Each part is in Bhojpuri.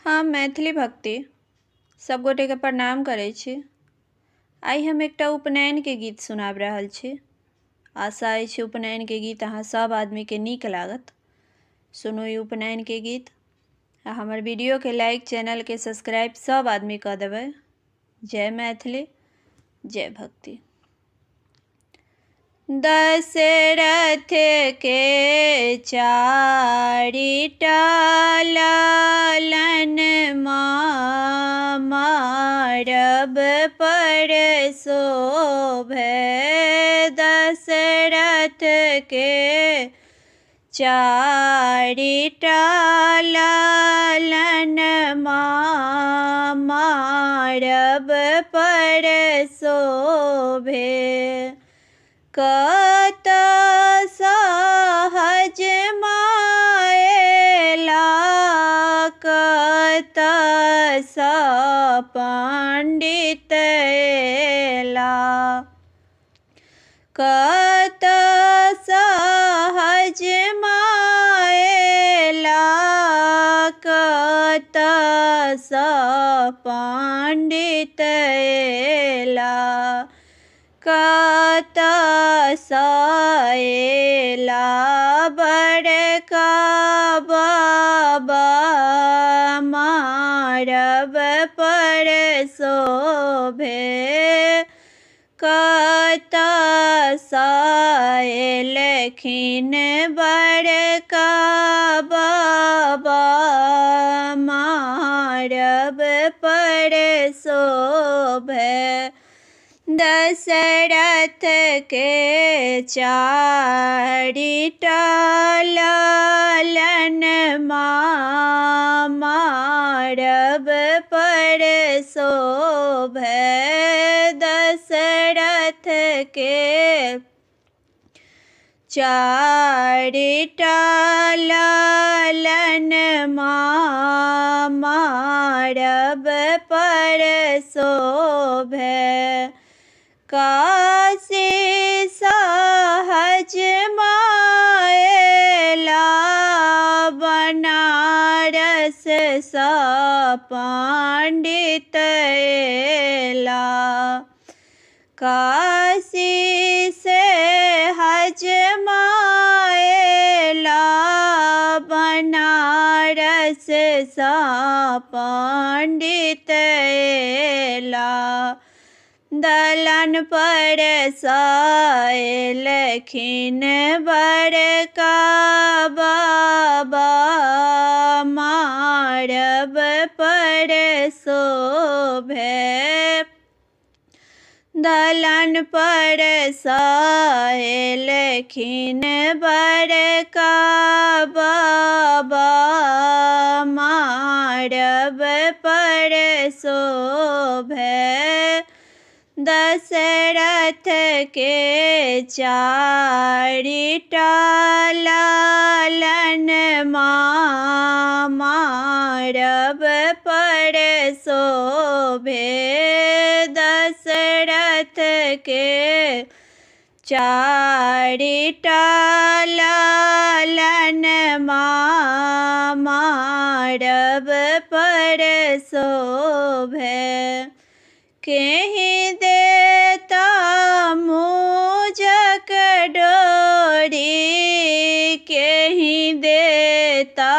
हम मैथिली भक्ति सब गोटे के प्रणाम करै छी। आइ हम एकटा उपनयन के गीत सुनाब रहल छी। आशा अछि उपनयन के गीत अहाँ सब आदमी के नीक लागत। सुनू ई उपनयन के गीत आ हमर वीडियो के लाइक, चैनल के सब्सक्राइब सब आदमी कऽ देबै। जय मैथिली, जय भक्ति। दशरथ के चारिटा लालन मारब पर शोभै। दशरथ के चारिटा लालन मारब पर शोभे। कत सहज मायला, कत पंडित एला। कत सहज मायला, कत पंडित एला। कत एला बड़का बाबा, मारब पर शोभे। कत एलखिन बड़का बाबा, मारब पर शोभे। दशरथ के चारिटा लालन मारब पर शोभे। दशरथ के चारिटा लालन मारब पर शोभे। काशी सहज मायला, बनारस पंडित एला। काशी से हज मायला, बनारस पंडित एला। दलन पर एलखिन बड़का बाबा, मारब पर शोभे। दलन पर एलखिन बड़का बाबा, मारब पर शोभे। दशरथ के चारिटा लालन मारब पर शोभे। दशरथ के चारिटा लालन मारब पर शोभे। केहि देता मूजक डोरी, केहि देता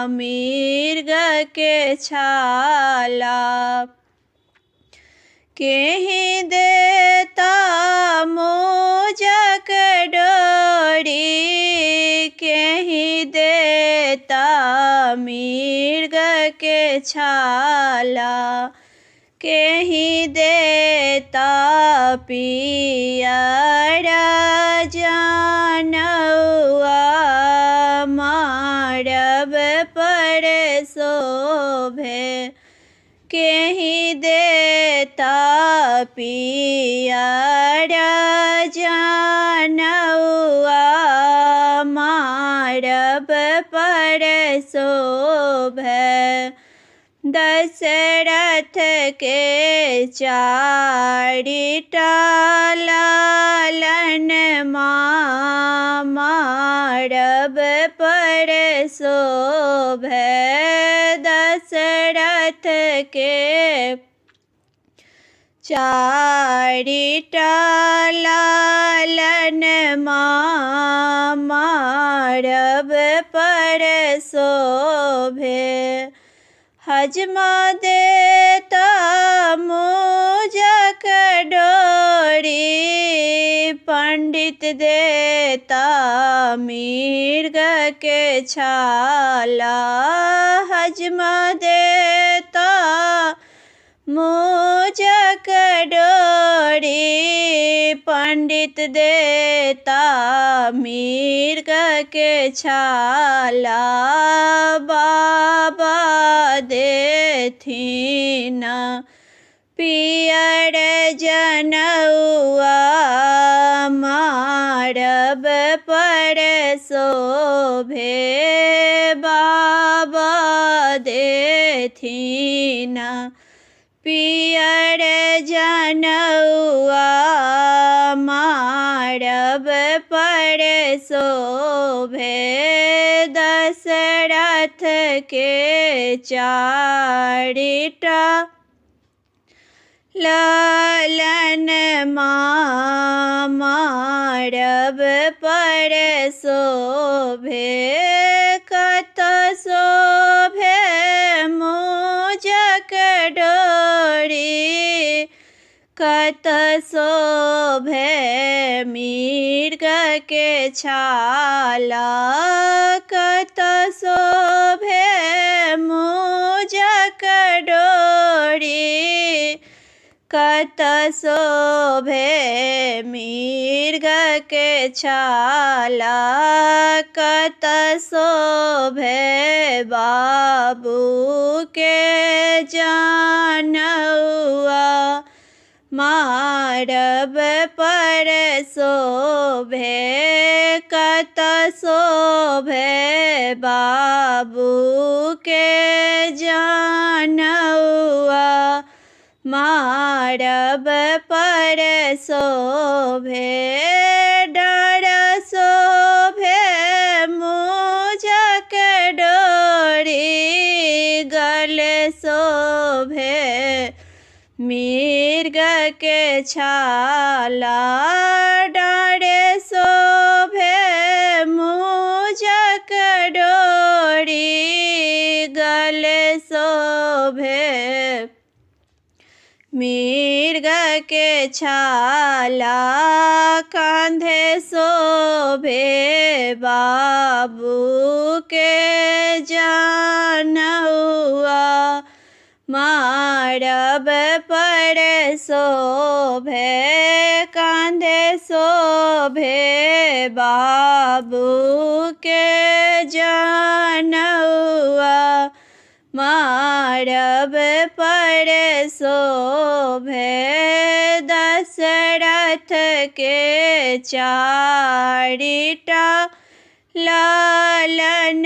मृग के छाला। केहि देता मूजक डोरी, केहि देता मृग के छाला। केहि देता पियर जनेऊआ, मारब पर शोभे। केहि देता पियर जनेऊआ, मारब पर शोभे। दशरथ के चारिटा लालन मारब पर शोभे। दशरथ के चारिटा लालन मारब पर शोभे। हजमा देता मुजक डोरी, पंडित देता मृग के छाला। हजमा देता मुजक डोरी, पंडित देता मृग के छाला। बाबा देथिन पियर जनउआ, मारब पर शोभे। बाबा देथिन पियर जनउआ, मारब पर शोभे। दशरथ के चारिटा लालन मारब पर शोभे। कत शोभे मुजक डोरी, कत शोभे मृग के छाला। कत शोभे मुजक डोरी, कत शोभे मृग के छाला। कत शोभे बाबू के जनउआ, मारब पर शोभे। कत शोभे बाबू के जनउआ, मारब पर शोभे। डर शोभे मुजक डोरी, गले शोभे मृग के छाला। डाँडे शोभे मुजक डोरी, गले शोभे मृग के छाला। कांधे शोभे बाबू के जनउआ, मारब पर शोभे। कांधे शोभे बाबू के जनउआ, मारब पर शोभे। दशरथ के चारिटा लालन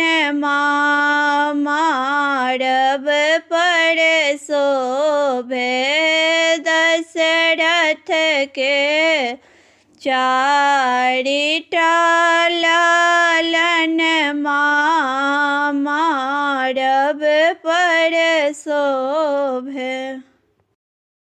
मारब पर शोभे। दशरथ के चारिटा लालन मारब पर शोभे।